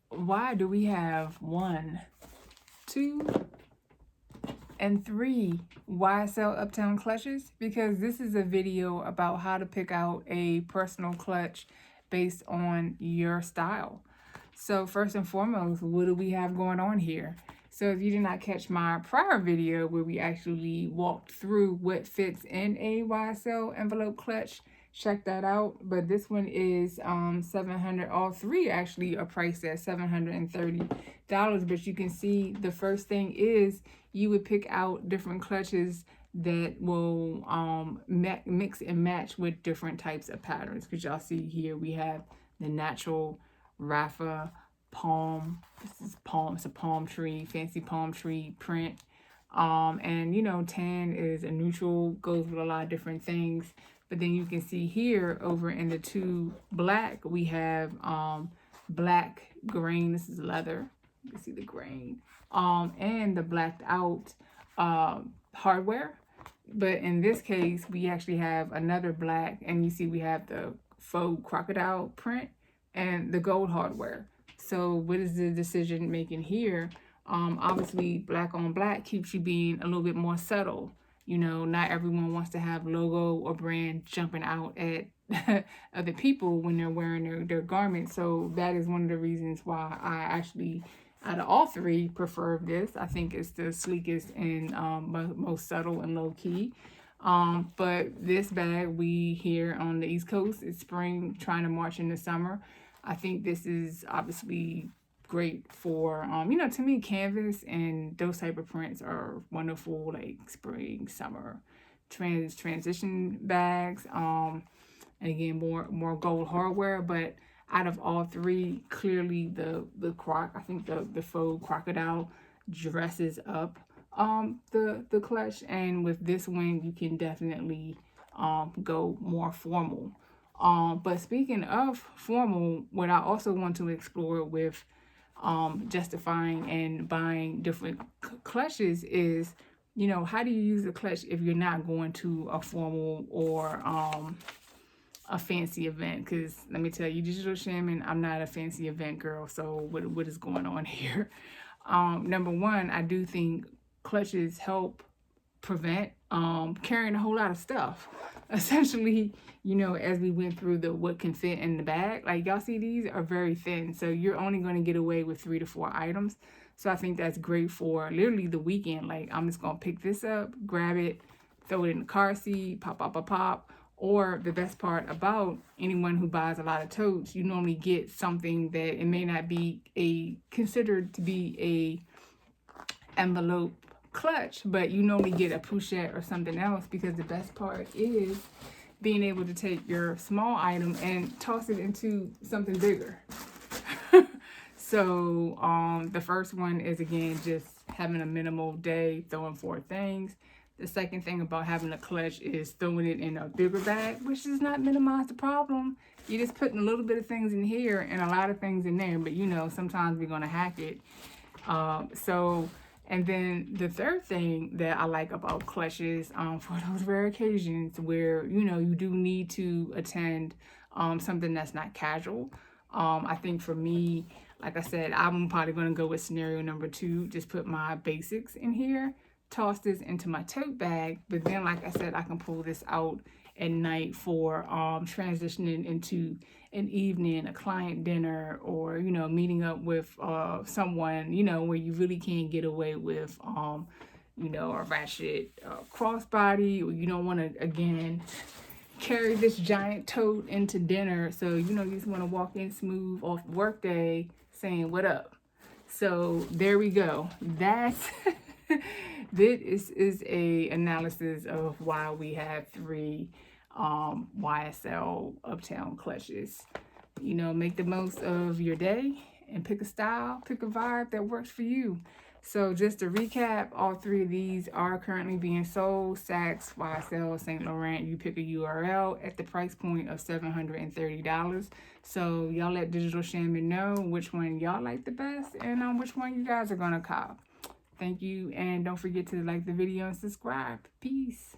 why do we have 1, 2, and 3 YSL Uptown clutches? Because this is a video about how to pick out a personal clutch based on your style. So first and foremost, what do we have going on here? So if you did not catch my prior video where we actually walked through what fits in a YSL envelope clutch, check that out. But this one is $700. All three actually are priced at $730. But you can see the first thing is you would pick out different clutches that will mix and match with different types of patterns. Because y'all see here we have the natural Raffia palm. This is palm. It's a palm tree, fancy palm tree print. And you know, tan is a neutral, goes with a lot of different things. But then you can see here over in the 2 black, we have black grain. This is leather. You can see the grain. And the blacked out hardware. But in this case, we actually have another black, and you see we have the faux crocodile print and the gold hardware. So what is the decision making here? Obviously, black on black keeps you being a little bit more subtle. You know, not everyone wants to have logo or brand jumping out at other people when they're wearing their garments. So that is one of the reasons why I actually, out of all 3, prefer this. I think it's the sleekest and most subtle and low key. But this bag, we here on the East Coast, it's spring, trying to march into summer. I think this is obviously great for, you know, to me, canvas and those type of prints are wonderful, like spring, summer, transition bags. And again, more gold hardware. But out of all 3, clearly the I think the faux crocodile dresses up the clutch, and with this one you can definitely go more formal. But speaking of formal, what I also want to explore with justifying and buying different clutches is, you know, how do you use a clutch if you're not going to a formal or a fancy event? Because let me tell you, Digital Shaman, I'm not a fancy event girl. So what is going on here? Number one, I do think clutches help prevent carrying a whole lot of stuff. Essentially, you know, as we went through the what can fit in the bag, like y'all see, these are very thin, so you're only going to get away with 3 to 4 items. So I think that's great for literally the weekend. Like, I'm just gonna pick this up, grab it, throw it in the car seat, pop. Or the best part about anyone who buys a lot of totes, you normally get something that it may not be considered to be a envelope clutch, but you normally get a pochette or something else, because the best part is being able to take your small item and toss it into something bigger. So the first one is, again, just having a minimal day, throwing 4 things. The second thing about having a clutch is throwing it in a bigger bag, which does not minimize the problem. You're just putting a little bit of things in here and a lot of things in there, but you know, sometimes we're gonna hack it. And then the third thing that I like about clutches, for those rare occasions where, you know, you do need to attend something that's not casual. I think for me, like I said, I'm probably going to go with scenario number 2. Just put my basics in here, toss this into my tote bag. But then, like I said, I can pull this out at night for transitioning into an evening, a client dinner, or, you know, meeting up with someone, you know, where you really can't get away with, you know, a ratchet crossbody, or you don't want to, again, carry this giant tote into dinner. So, you know, you just want to walk in smooth off work day saying, what up? So there we go. That's this is a analysis of why we have 3 YSL Uptown clutches. You know, make the most of your day and pick a style, pick a vibe that works for you. So just to recap, all 3 of these are currently being sold. Saks, YSL, Saint Laurent. You pick a URL at the price point of $730. So y'all let Digital Shaman know which one y'all like the best and which one you guys are gonna cop. Thank you, and don't forget to like the video and subscribe. Peace.